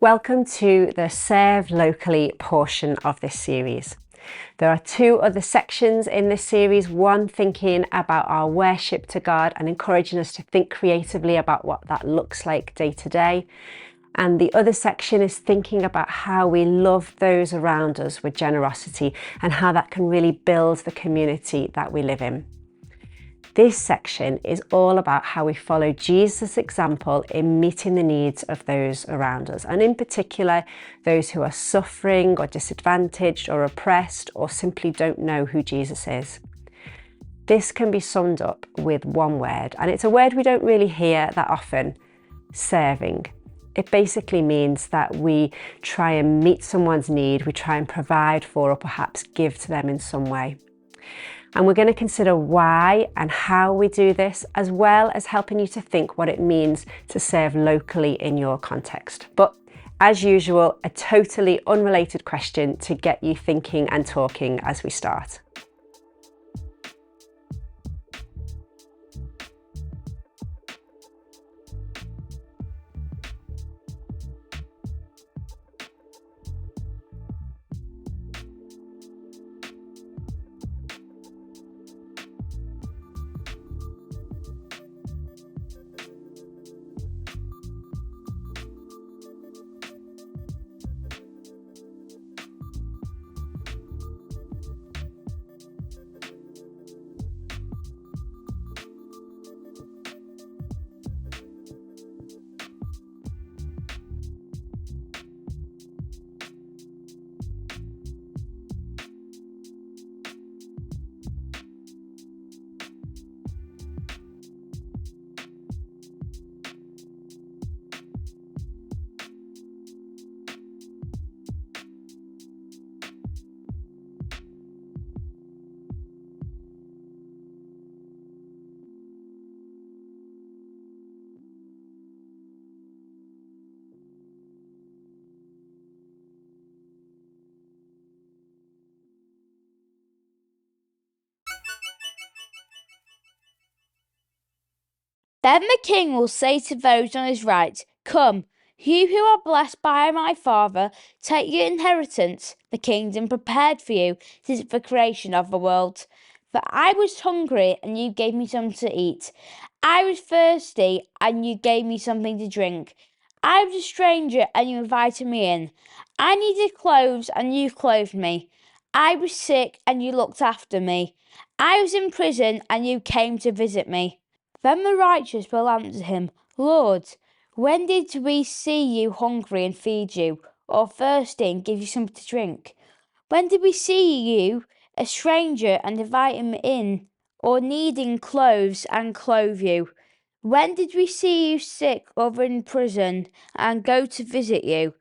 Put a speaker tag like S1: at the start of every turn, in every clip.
S1: Welcome to the Serve Locally portion of this series. There are two other sections in this series, one thinking about our worship to God and encouraging us to think creatively about what that looks like day to day. And the other section is thinking about how we love those around us with generosity and how that can really build the community that we live in. This section is all about how we follow Jesus' example in meeting the needs of those around us, and in particular, those who are suffering or disadvantaged or oppressed or simply don't know who Jesus is. This can be summed up with one word, and it's a word we don't really hear that often: serving. It basically means that we try and meet someone's need, we try and provide for or perhaps give to them in some way. And we're going to consider why and how we do this, as well as helping you to think what it means to serve locally in your context. But as usual, a totally unrelated question to get you thinking and talking as we start.
S2: Then the king will say to those on his right, "Come, you who are blessed by my Father, take your inheritance, the kingdom prepared for you since the creation of the world. For I was hungry, and you gave me something to eat. I was thirsty, and you gave me something to drink. I was a stranger, and you invited me in. I needed clothes, and you clothed me. I was sick, and you looked after me. I was in prison, and you came to visit me." Then the righteous will answer him, "Lord, when did we see you hungry and feed you, or thirsty and give you something to drink? When did we see you a stranger and invite him in, or needing clothes and clothe you? When did we see you sick or in prison and go to visit you?"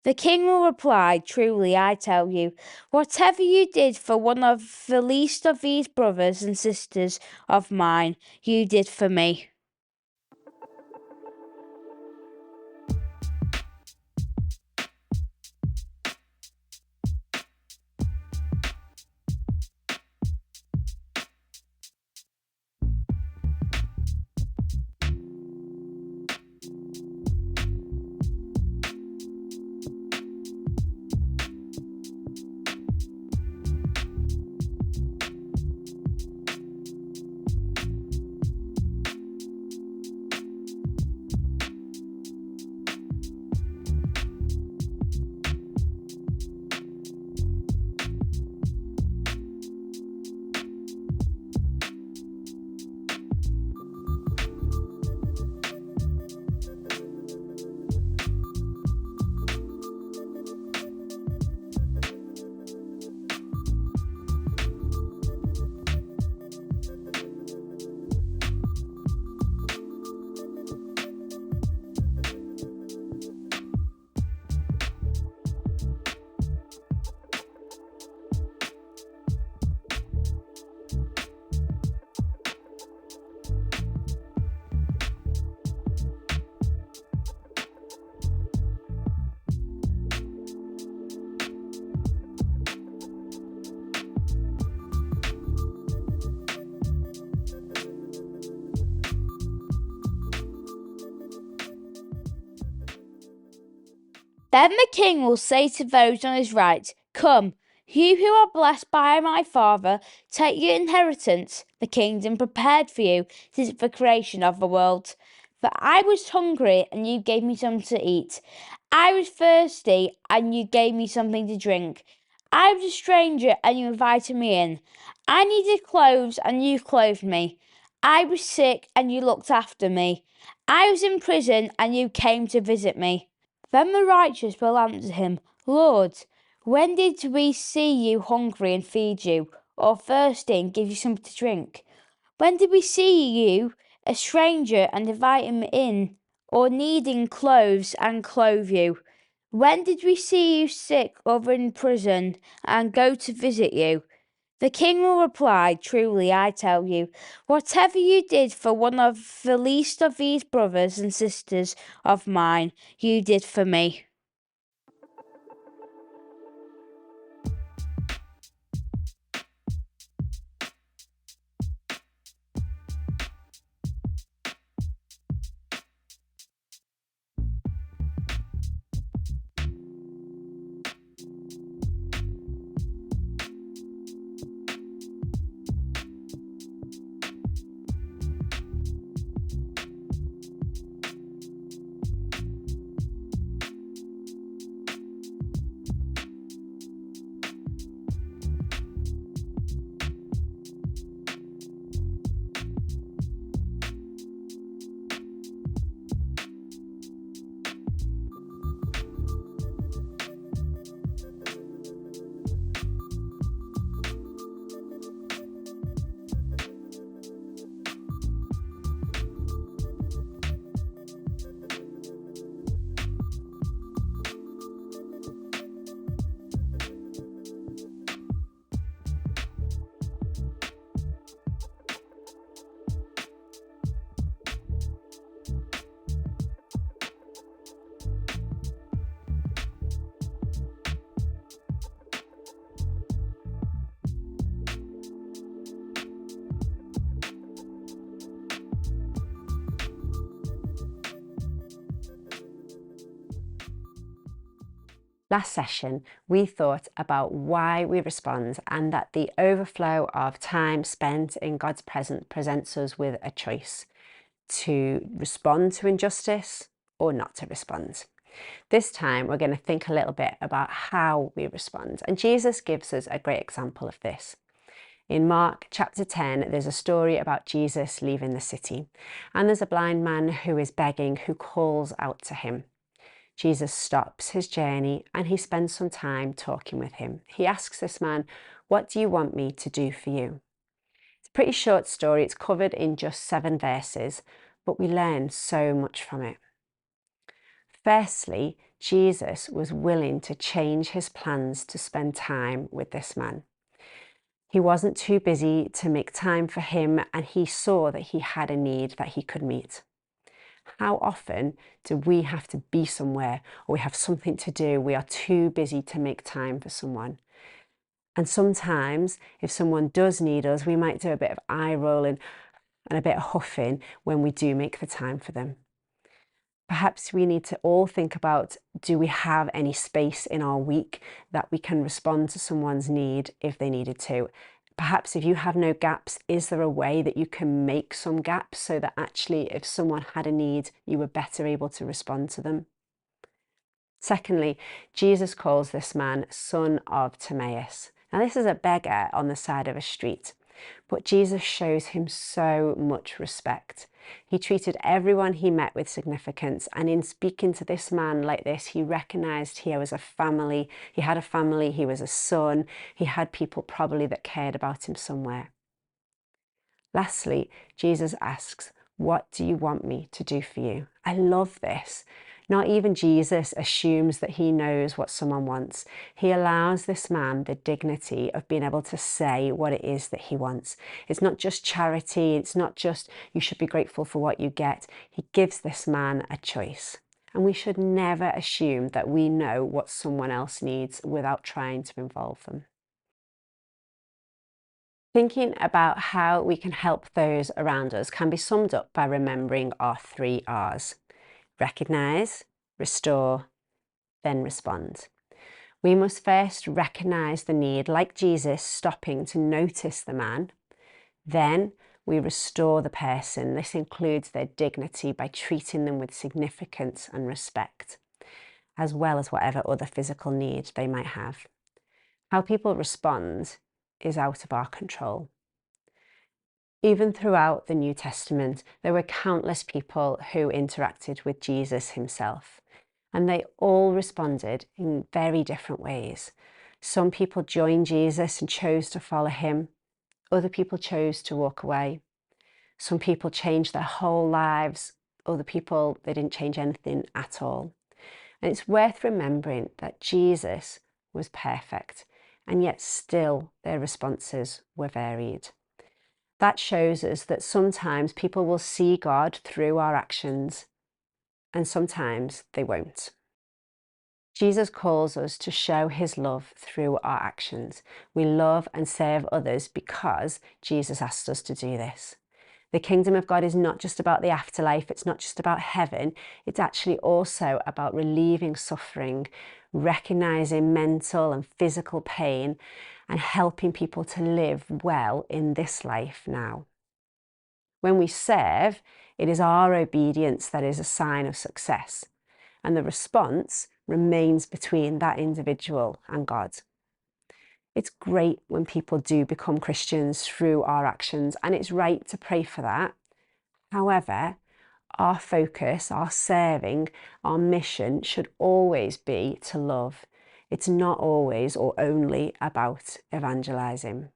S2: The king will reply, "Truly, I tell you, whatever you did for one of the least of these brothers and sisters of mine, you did for me." Then the king will say to those on his right, "Come, you who are blessed by my Father, take your inheritance, the kingdom prepared for you since the creation of the world. For I was hungry, and you gave me something to eat. I was thirsty, and you gave me something to drink. I was a stranger, and you invited me in. I needed clothes, and you clothed me. I was sick, and you looked after me. I was in prison, and you came to visit me." Then the righteous will answer him, "Lord, when did we see you hungry and feed you, or thirsty and give you something to drink? When did we see you a stranger and invite him in, or needing clothes and clothe you? When did we see you sick or in prison and go to visit you?" The king will reply, "Truly, I tell you, whatever you did for one of the least of these brothers and sisters of mine, you did for me."
S1: Last session, we thought about why we respond and that the overflow of time spent in God's presence presents us with a choice to respond to injustice or not to respond. This time, we're going to think a little bit about how we respond. And Jesus gives us a great example of this. In Mark chapter 10, there's a story about Jesus leaving the city. And there's a blind man who is begging, who calls out to him. Jesus stops his journey and he spends some time talking with him. He asks this man, "What do you want me to do for you?" It's a pretty short story. It's covered in just 7 verses, but we learn so much from it. Firstly, Jesus was willing to change his plans to spend time with this man. He wasn't too busy to make time for him, and he saw that he had a need that he could meet. How often do we have to be somewhere, or we have something to do? We are too busy to make time for someone. And sometimes if someone does need us, we might do a bit of eye rolling and a bit of huffing when we do make the time for them. Perhaps we need to all think about, do we have any space in our week that we can respond to someone's need if they needed to? Perhaps if you have no gaps, is there a way that you can make some gaps so that actually if someone had a need, you were better able to respond to them? Secondly, Jesus calls this man son of Timaeus. Now this is a beggar on the side of a street, but Jesus shows him so much respect. He treated everyone he met with significance, and in speaking to this man like this, he recognized he was a family. He had a family, he was a son, he had people probably that cared about him somewhere. Lastly, Jesus asks, "What do you want me to do for you?" I love this. Not even Jesus assumes that he knows what someone wants. He allows this man the dignity of being able to say what it is that he wants. It's not just charity. It's not just you should be grateful for what you get. He gives this man a choice. And we should never assume that we know what someone else needs without trying to involve them. Thinking about how we can help those around us can be summed up by remembering our 3 R's. Recognise, restore, then respond. We must first recognise the need, like Jesus stopping to notice the man. Then we restore the person. This includes their dignity by treating them with significance and respect, as well as whatever other physical need they might have. How people respond is out of our control. Even throughout the New Testament, there were countless people who interacted with Jesus himself, and they all responded in very different ways. Some people joined Jesus and chose to follow him. Other people chose to walk away. Some people changed their whole lives. Other people, they didn't change anything at all. And it's worth remembering that Jesus was perfect, and yet still their responses were varied. That shows us that sometimes people will see God through our actions, and sometimes they won't. Jesus calls us to show his love through our actions. We love and serve others because Jesus asked us to do this. The kingdom of God is not just about the afterlife. It's not just about heaven. It's actually also about relieving suffering, recognizing mental and physical pain, and helping people to live well in this life now. When we serve, it is our obedience that is a sign of success, and the response remains between that individual and God. It's great when people do become Christians through our actions, and it's right to pray for that. However, our focus, our serving, our mission should always be to love. It's not always or only about evangelizing.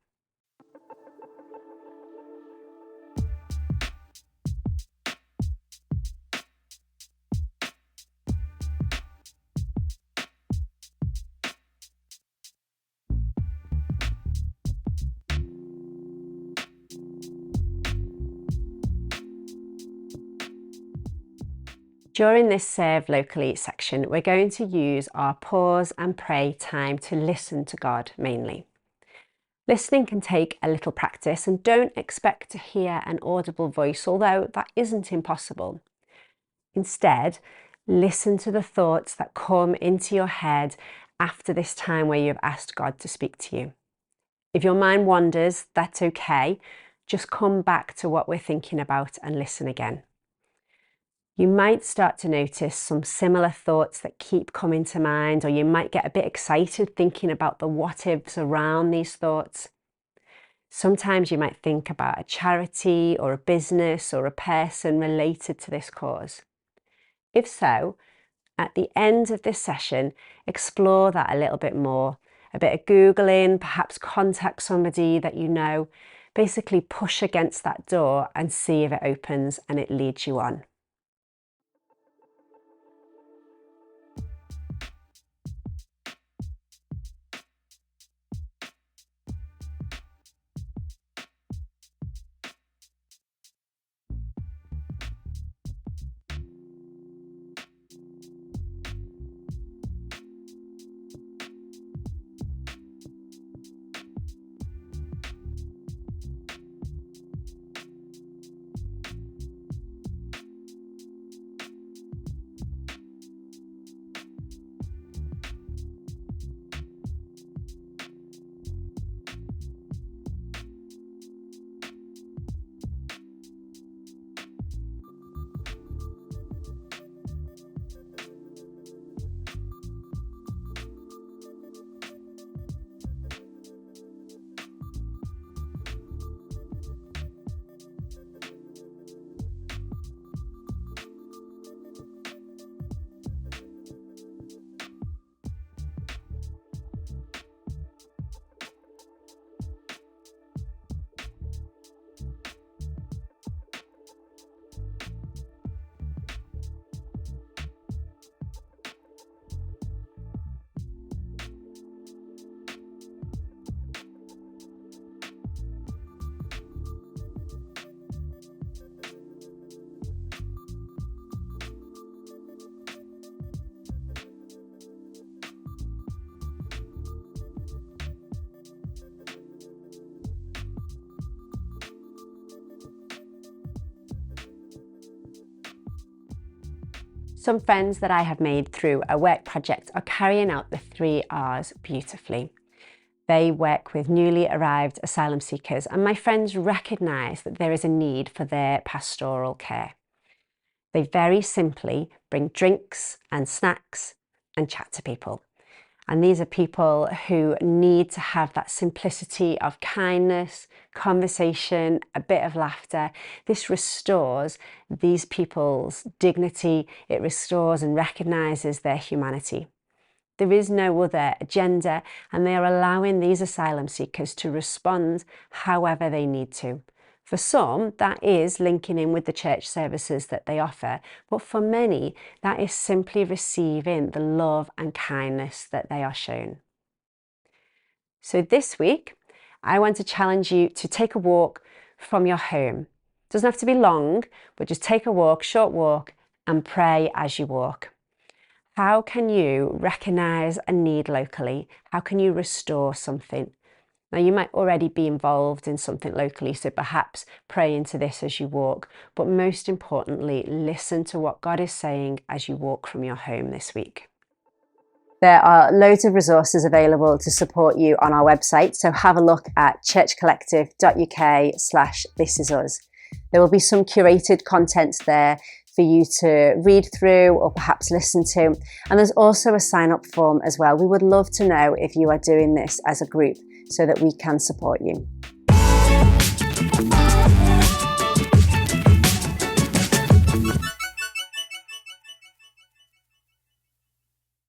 S1: During this Serve Locally section, we're going to use our pause and pray time to listen to God mainly. Listening can take a little practice, and don't expect to hear an audible voice, although that isn't impossible. Instead, listen to the thoughts that come into your head after this time where you've asked God to speak to you. If your mind wanders, that's okay. Just come back to what we're thinking about and listen again. You might start to notice some similar thoughts that keep coming to mind, or you might get a bit excited thinking about the what-ifs around these thoughts. Sometimes you might think about a charity or a business or a person related to this cause. If so, at the end of this session, explore that a little bit more. A bit of Googling, perhaps contact somebody that you know. Basically push against that door and see if it opens and it leads you on. Some friends that I have made through a work project are carrying out the 3 R's beautifully. They work with newly arrived asylum seekers, and my friends recognise that there is a need for their pastoral care. They very simply bring drinks and snacks and chat to people. And these are people who need to have that simplicity of kindness, conversation, a bit of laughter. This restores these people's dignity. It restores and recognises their humanity. There is no other agenda, and they are allowing these asylum seekers to respond however they need to. For some, that is linking in with the church services that they offer, but for many, that is simply receiving the love and kindness that they are shown. So this week, I want to challenge you to take a walk from your home. It doesn't have to be long, but just take a walk, short walk, and pray as you walk. How can you recognise a need locally? How can you restore something? Now, you might already be involved in something locally, so perhaps pray into this as you walk, but most importantly, listen to what God is saying as you walk from your home this week. There are loads of resources available to support you on our website, so have a look at churchcollective.uk/thisisus. There will be some curated content there for you to read through or perhaps listen to. And there's also a sign-up form as well. We would love to know if you are doing this as a group so that we can support you.